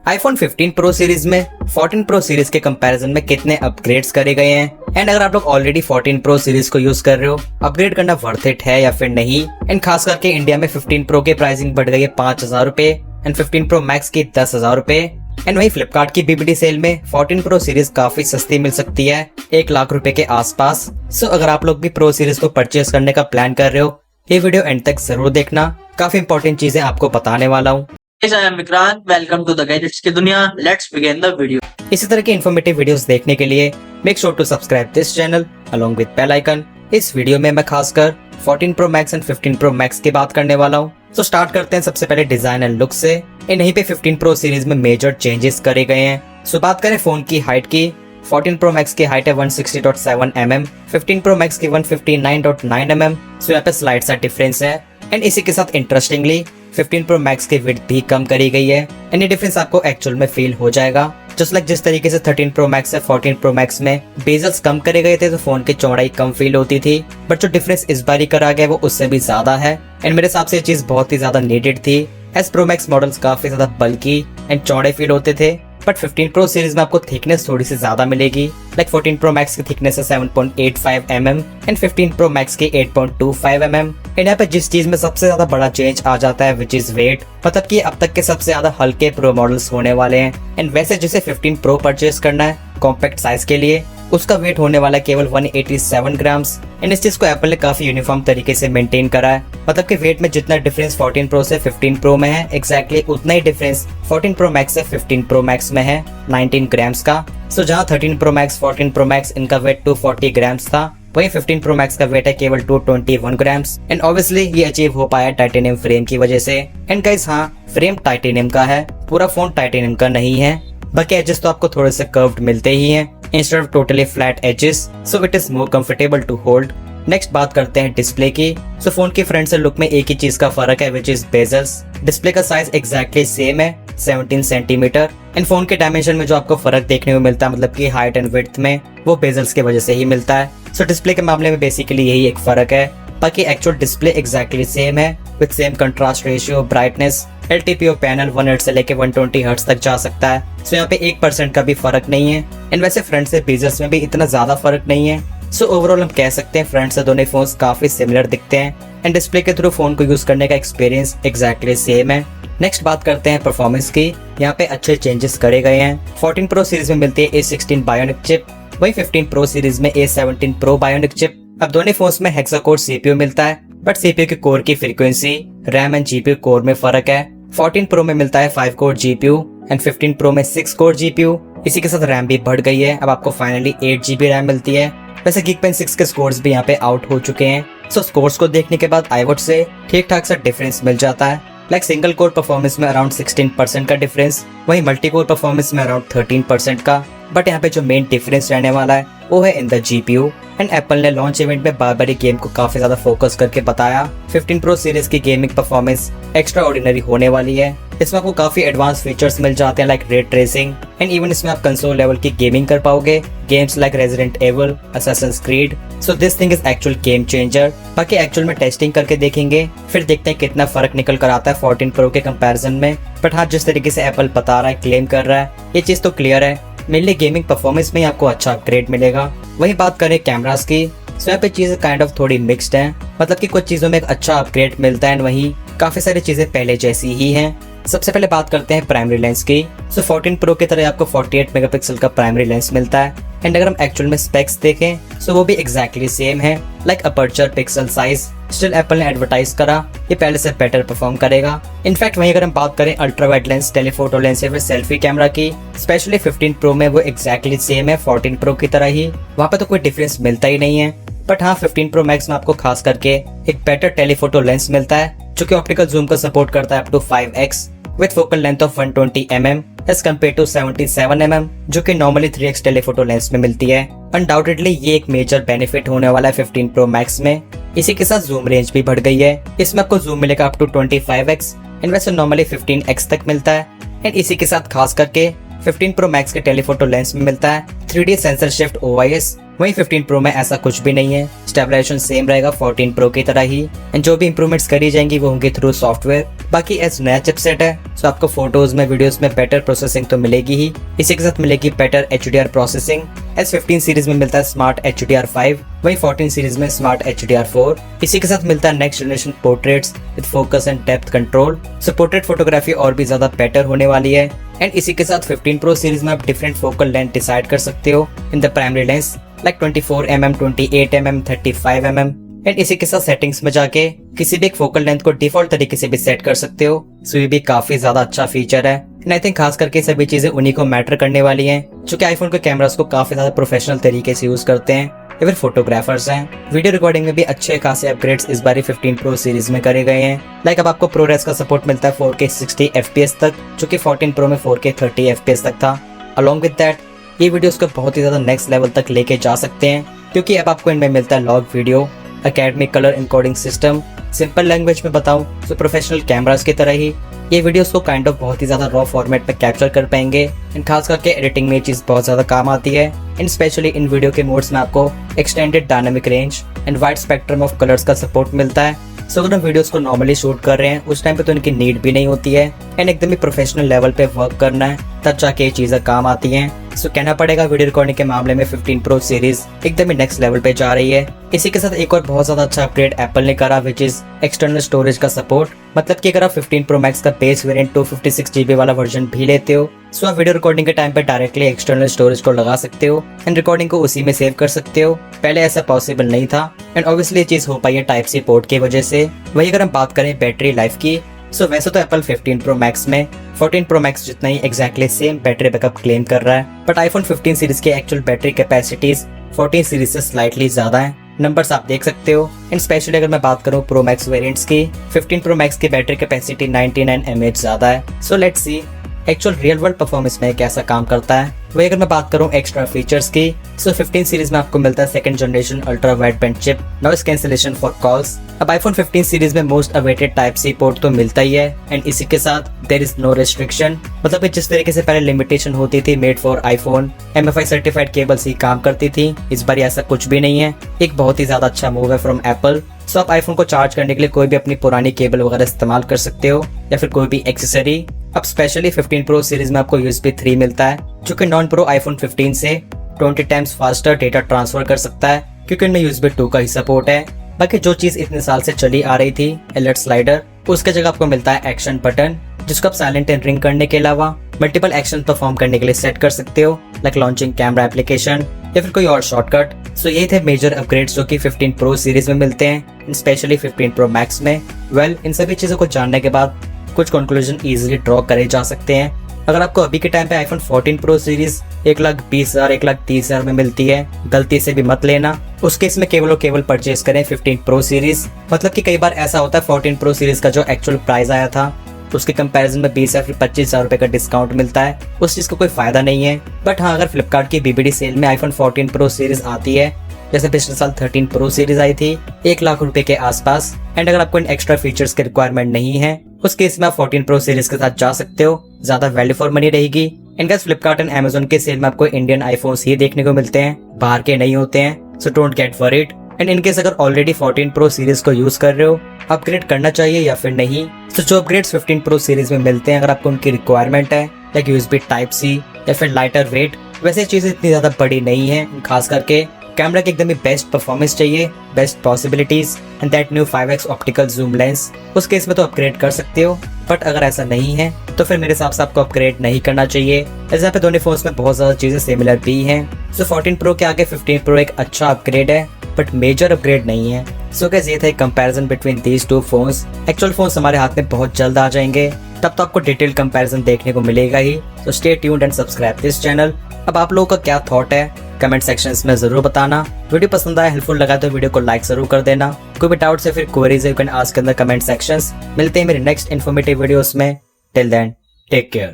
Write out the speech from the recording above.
iPhone 15 Pro series में 14 Pro series के comparison में कितने अपग्रेड्स करे गए हैं एंड अगर आप लोग ऑलरेडी 14 Pro सीरीज को यूज कर रहे हो, अपग्रेड करना वर्थ इट है या फिर नहीं। एंड खास करके इंडिया में 15 Pro की प्राइसिंग बढ़ गई है 5,000 रुपए एंड 15 Pro Max की 10,000 रुपए। एंड वही फ्लिपकार्ट की BBD सेल में 14 Pro सीरीज काफी सस्ती मिल सकती है, 1 लाख रुपए के आसपास। सो अगर आप लोग भी प्रो सीरीज को परचेज करने का प्लान कर रहे हो, ये वीडियो एंड तक जरूर देखना, काफी इंपॉर्टेंट चीजें आपको बताने वाला हूँ। I am Vikrant. Welcome to the Gadgets की दुनिया. Let's begin the video. इसी तरह के इन्फॉर्मेटिव वीडियोस देखने के लिए make sure to subscribe this channel along with bell icon. इस वीडियो में मैं खासकर 14 Pro Max and 15 Pro Max की बात करने वाला हूँ। तो स्टार्ट करते हैं सबसे पहले डिजाइन एंड लुक से। यहीं पे 15 Pro सीरीज में मेजर चेंजेस करे गए हैं। सो बात करें फोन की हाइट की, 14 Pro Max की हाइट है 160.7 mm, 15 Pro Max की 159.9 mm। सो यहाँ पे स्लाइड सा डिफरेंस है। एंड इसी के साथ इंटरेस्टिंगली 15 Pro Max की विड्थ भी कम करी गई है एंड ये डिफरेंस आपको एक्चुअल में फील हो जाएगा। जस्ट लाइक जिस तरीके से 13 Pro Max से 14 Pro Max में बेजल्स कम करे गए थे तो फोन की चौड़ाई कम फील होती थी, बट जो डिफरेंस इस बार ही करा गया वो उससे भी ज्यादा है। एंड मेरे हिसाब से ये चीज बहुत ही ज्यादा नीडेड थी, एज Pro Max मॉडल्स काफी ज्यादा बल्की एंड चौड़े फील होते थे। बट 15 Pro सीरीज में आपको थिकनेस थोड़ी सी ज्यादा मिलेगी। लाइक 14 Pro Max की थिकनेस है 7.85 mm एंड 15 Pro Max की 8.25 mm। एंड यहाँ पे जिस चीज में सबसे ज्यादा बड़ा चेंज आ जाता है विच इज वेट, मतलब कि अब तक के सबसे ज्यादा हल्के प्रो मॉडल्स होने वाले हैं। एंड वैसे जिसे 15 Pro परचेज करना है कॉम्पैक्ट साइज के लिए, उसका वेट होने वाला है केवल 187 ग्राम्स। एंड इस चीज को एप्पल ने काफी यूनिफॉर्म तरीके से मेंटेन करा है, मतलब कि वेट में जितना डिफरेंस 14 Pro से 15 Pro में है, एग्जैक्टली उतना ही डिफरेंस 14 Pro Max से 15 Pro Max में है, 19 ग्राम्स का। सो जहाँ 13 Pro Max 14 Pro Max इनका वेट 240 ग्राम्स था, वही 15 Pro Max का वेट है केवल 221 ग्राम्स। एंड ऑब्वियसली ये अचीव हो पाया टाइटेनियम फ्रेम की वजह से। एंड गाइस हाँ, फ्रेम टाइटेनियम का है, पूरा फोन टाइटेनियम का नहीं है। बाकी एजेस तो आपको थोड़े से कर्व्ड मिलते ही हैं instead of totally flat edges, so it is more comfortable to hold. Next बात करते हैं डिस्प्ले की। सो फोन की फ्रंट से लुक में एक ही चीज का फर्क है विच इज बेजल्स। डिस्प्ले का साइज एग्जैक्टली सेम है 17 सेंटीमीटर। एंड फोन के डायमेंशन में जो आपको फर्क देखने को मिलता है, मतलब कि हाइट एंड विड्थ में, वो बेजल्स की वजह से ही मिलता है। सो डिस्प्ले के मामले में बेसिकली यही एक फर्क है, बाकी एक्चुअल डिस्प्ले एग्जैक्टली सेम है with same contrast ratio, brightness. LTPO panel 1 hertz से लेके 120 हर्ट्ज तक जा सकता है। सो यहाँ पे 1% का भी फर्क नहीं है। एंड वैसे फ्रंट से बेजल्स में भी इतना ज्यादा फर्क नहीं है। सो ओवरऑल हम कह सकते हैं फ्रंट से दोनों फोन्स काफी सिमिलर दिखते हैं एंड डिस्प्ले के थ्रू फोन को यूज करने का एक्सपीरियंस एग्जैक्टली सेम है। नेक्स्ट बात करते हैं परफॉर्मेंस की। यहाँ पे अच्छे चेंजेस करे गए हैं। 14 Pro सीरीज में मिलती है A16 बायोनिक चिप, वही 15 Pro सीरीज में A17 Pro बायोनिक चिप। अब दोनों फोन्स में हेक्सा-कोर CPU मिलता है, बट CPU के कोर की frequency, RAM and GPU core में फर्क है। 14 Pro में मिलता है 5 कोर GPU एंड 15 Pro में 6 कोर GPU। इसी के साथ रैम भी बढ़ गई है, अब आपको फाइनली 8 GB रैम मिलती है। वैसे Geekbench 6 के स्कोर्स भी यहाँ पे आउट हो चुके हैं। सो स्कोर्स को देखने के बाद आई वुड से ठीक ठाक सा डिफरेंस मिल जाता है। लाइक सिंगल कोर परफॉर्मेंस में अराउंड 16% का डिफरेंस, वहीं मल्टी कोर परफॉर्मेंस में अराउंड 13% का। बट यहाँ पे जो मेन डिफरेंस रहने वाला है वो है in the GPU। And Apple ने लॉन्च इवेंट में बार बार गेम को काफी ज्यादा फोकस करके बताया 15 Pro सीरीज की गेमिंग परफॉर्मेंस एक्स्ट्रा ऑर्डिनरी होने वाली है। इसमें आपको काफी एडवांस फीचर्स मिल जाते हैं like ray tracing, and even इसमें आप कंसोल लेवल की गेमिंग कर पाओगे, games like Resident Evil, Assassin's Creed. So this thing is actual game changer. बाकी एक्चुअल में टेस्टिंग करके देखेंगे, फिर देखते हैं कितना फर्क निकल कर आता है 14 Pro के कंपैरिजन में। बट हाँ, जिस तरीके से एप्पल बता रहा है, क्लेम कर रहा है, ये चीज तो क्लियर है, मेनली गेमिंग परफॉर्मेंस में आपको अच्छा अपग्रेड मिलेगा। वही बात करें कैमरास की, सो यहाँ पे चीजें काइंड ऑफ थोड़ी मिक्स्ड हैं, मतलब कि कुछ चीजों में एक अच्छा अपग्रेड मिलता है, वहीं काफी सारी चीजें पहले जैसी ही हैं। सबसे पहले बात करते हैं प्राइमरी लेंस की। सो 14 Pro की तरह आपको 48 मेगापिक्सल का प्राइमरी लेंस मिलता है। एंड अगर हम एक्चुअल में स्पेक्स देखें सो वो भी एग्जैक्टली सेम है, like aperture, pixel size. Still Apple ने एडवर्टाइज करा ये पहले से बेटर परफॉर्म करेगा। इनफैक्ट वहीं अगर हम बात करें ultra wide lens, telephoto lens या फिर सेल्फी कैमरा की, स्पेशली 15 Pro में वो एग्जैक्टली सेम है 14 Pro की तरह ही, वहाँ पे तो कोई डिफरेंस मिलता ही नहीं है। बट हाँ, 15 Pro Max में आपको खास करके एक बेटर टेलीफोटो लेंस मिलता है जो कि ऑप्टिकल जूम को सपोर्ट करता है up to 5x with focal length of 120 mm as compare to 77 mm जो कि नॉर्मली 3x टेलीफोटो लेंस में मिलती है। अनडाउटेडली ये एक मेजर बेनिफिट होने वाला है 15 Pro Max में। इसी के साथ जूम रेंज भी बढ़ गई है, इसमें आपको जूम मिलेगा अप टू 25x एंड वैसे नॉर्मली 15x तक मिलता है। एंड इसी के साथ खास करके 15 Pro Max के टेलीफोटो लेंस में मिलता है 3D सेंसर शिफ्ट OIS, वहीं 15 Pro में ऐसा कुछ भी नहीं है। स्टेबलाइजेशन सेम रहेगा 14 Pro की तरह ही, एंड जो भी इंप्रूवमेंट्स करी जाएंगी वो होंगे थ्रू सॉफ्टवेयर। बाकी एज नया चिपसेट है तो आपको फोटोज में वीडियोस में बेटर प्रोसेसिंग तो मिलेगी ही, इसी के साथ मिलेगी better HDR processing. S15 series में मिलता है स्मार्ट HDR5, वहीं 14 सीरीज में स्मार्ट HDR4। इसी के साथ मिलता है next generation portraits with focus and depth control, so portrait photography और भी ज्यादा बेटर होने वाली है। एंड इसी के साथ 15 Pro सीरीज में आप डिफरेंट फोकल लेंथ डिसाइड कर सकते हो in the primary lens like 24mm, 28mm, 35mm। And इसी के साथ सेटिंग्स में जाके किसी भी एक फोकल लेंथ को डिफॉल्ट तरीके से भी सेट कर सकते हो, सो ये भी काफी ज्यादा अच्छा फीचर है। एंड आई थिंक खास करके सभी चीजें उन्हीं को मैटर करने वाली हैं जो कि आईफोन के कैमरास को काफी ज्यादा प्रोफेशनल तरीके से यूज करते हैं या फिर फोटोग्राफर्स हैं। वीडियो रिकॉर्डिंग में भी अच्छे खासे अपग्रेड्स इस बार 15 Pro सीरीज में करे गए हैं। लाइक अब आपको ProRes का सपोर्ट मिलता है 4K 60 FPS तक, जो कि 14 Pro में 4K 30 FPS तक था। अलॉन्ग विद दैट ये वीडियोस को बहुत ही ज्यादा नेक्स्ट लेवल तक लेके जा सकते हैं, क्योंकि अब आपको इनमें मिलता है log video, academic colour encoding system. Simple language में बताऊं तो प्रोफेशनल कैमरास की तरह ही ये वीडियोस को काइंड ऑफ बहुत ही ज्यादा रॉ फॉर्मेट में कैप्चर कर पाएंगे। एंड खास करके एडिटिंग में ये चीज बहुत ज्यादा काम आती है। एंड स्पेशली इन वीडियो के मोड्स में आपको extended dynamic range and wide spectrum of colours का सपोर्ट मिलता है। सो अगर हम वीडियोस को नॉर्मली शूट कर रहे हैं उस टाइम पे तो इनकी नीड भी नहीं होती है, एंड एकदम ही प्रोफेशनल लेवल पे वर्क करना है तब जाके ये चीजें काम आती हैं। सो कहना पड़ेगा वीडियो रिकॉर्डिंग के मामले में 15 Pro सीरीज एकदम ही नेक्स्ट लेवल पे जा रही है। इसी के साथ एक और बहुत ज्यादा अच्छा अपग्रेड एप्पल ने करा, विच इज एक्सटर्नल स्टोरेज का सपोर्ट। मतलब कि अगर आप 15 Pro Max का बेस वेरिएंट 256 GB वाला वर्जन भी लेते हो, सो आप वीडियो रिकॉर्डिंग के टाइम पे डायरेक्टली एक्सटर्नल स्टोरेज को लगा सकते हो एंड रिकॉर्डिंग को उसी में सेव कर सकते हो। पहले ऐसा पॉसिबल नहीं था एंड ऑब्वियसली ये चीज हो पाई है टाइप सी पोर्ट की वजह से। वही अगर हम बात करें बैटरी लाइफ की, सो वैसे तो एप्पल 15 Pro Max में 14 Pro Max जितना ही exactly same battery backup claim कर रहा है, बट आईफोन 15 सीरीज की एक्चुअल बैटरी कैपेसिटीज 14 सीरीज से स्लाइटली ज्यादा है। नंबर्स आप देख सकते हो। एंड स्पेशली अगर मैं बात करूं प्रो मैक्स वेरिएंट्स की, 15 Pro Max की बैटरी कैपेसिटी 99 mAh ज्यादा है। So let's see actual real world performance में कैसा काम करता है। वही अगर मैं बात करूं एक्स्ट्रा फीचर्स की, सो 15 सीरीज में आपको मिलता है second generation ultra wide band chip, noise cancellation for calls. अब आईफोन 15 सीरीज में most awaited type C port तो मिलता ही है, एंड इसी के साथ देयर इज नो रेस्ट्रिक्शन। मतलब कि जिस तरीके से पहले लिमिटेशन होती थी made for iPhone, MFI certified cables ही काम करती थी, इस बार ऐसा कुछ भी नहीं है। एक बहुत ही ज्यादा अच्छा मूव है फ्रॉम एप्पल। सो आप आईफोन को चार्ज करने के लिए कोई भी अपनी पुरानी केबल वगैरह इस्तेमाल कर सकते हो या फिर कोई भी एक्सेसरी। अब स्पेशली 15 Pro सीरीज में आपको USB 3 मिलता है, जो कि नॉन प्रो आईफोन 15 से 20 टाइम्स फास्टर डेटा ट्रांसफर कर सकता है, क्योंकि इनमें USB 2 का ही सपोर्ट है। बाकी जो चीज इतने साल से चली आ रही थी अलर्ट स्लाइडर, उसके जगह आपको मिलता है एक्शन बटन, जिसको आप साइलेंट एंड रिंग करने के अलावा मल्टीपल एक्शन परफॉर्म करने के लिए सेट कर सकते हो, लाइक लॉन्चिंग कैमरा एप्लीकेशन या फिर कोई और शॉर्टकट। सो ये थे मेजर अपग्रेड्स जो कि 15 Pro सीरीज में मिलते हैं, स्पेशली 15 Pro Max में। वेल, इन सभी चीजों को जानने के बाद कुछ कंक्लूजन इजीली ड्रॉ करे जा सकते हैं। अगर आपको अभी के टाइम पे आईफोन 14 Pro सीरीज 1,20,000 1,30,000 में मिलती है, गलती से भी मत लेना। उस केस में केवल और केवल परचेज करें 15 Pro सीरीज। मतलब कि कई बार ऐसा होता है 14 Pro सीरीज का जो एक्चुअल प्राइस आया था उसके कंपैरिजन में 20 या फिर 25,000 रुपए का डिस्काउंट मिलता है, उस चीज का कोई फायदा नहीं है। बट हाँ, अगर फ्लिपकार्ट की BBD सेल में आईफोन 14 Pro सीरीज आती है, जैसे पिछले साल 13 Pro सीरीज आई थी 1 लाख रुपए के आसपास, एंड अगर आपको इन एक्स्ट्रा फीचर्स की रिक्वायरमेंट नहीं है, उस केस में आप 14 Pro सीरीज के साथ जा सकते हो, ज्यादा वैल्यू फॉर मनी रहेगी। And guys, Flipkart and Amazon के सेल में आपको इंडियन आईफोन्स ही देखने को मिलते हैं, बाहर के नहीं होते हैं, so don't get worried. And in case अगर ऑलरेडी 14 Pro सीरीज को यूज कर रहे हो, अपग्रेड करना चाहिए या फिर नहीं। तो जो अपग्रेड्स 15 Pro सीरीज में मिलते हैं, अगर आपको उनकी रिक्वायरमेंट है, लाइक USB Type-C या फिर लाइटर वेट, वैसे चीजें इतनी ज्यादा बड़ी नहीं है। खास करके कैमरा की एकदम ही बेस्ट परफॉर्मेंस चाहिए, best possibilities and that new 5x optical zoom lens, उस केस में तो अपग्रेड कर सकते हो। बट अगर ऐसा नहीं है तो फिर मेरे हिसाब से आपको अपग्रेड नहीं करना चाहिए, ऐसे यहाँ पे दोनों फोन्स में बहुत ज्यादा चीजें सिमिलर भी हैं। सो 14 Pro के आगे 15 Pro एक अच्छा अपग्रेड है, बट मेजर अपग्रेड नहीं है। सो गाइस, ये था एक comparison between these two phones. Actual phones हमारे हाथ में बहुत जल्द आ जाएंगे, तब तो आपको डिटेल कंपैरिजन देखने को मिलेगा ही। तो stay tuned and subscribe this channel. अब आप लोगों का क्या थॉट है कमेंट सेक्शंस में जरूर बताना। वीडियो पसंद आया, हेल्पफुल लगा तो वीडियो को लाइक जरूर कर देना। कोई भी डाउट से फिर queries you can ask in the comment sections. मिलते हैं मेरे नेक्स्ट इन्फॉर्मेटिव वीडियोस में। Till then, take care.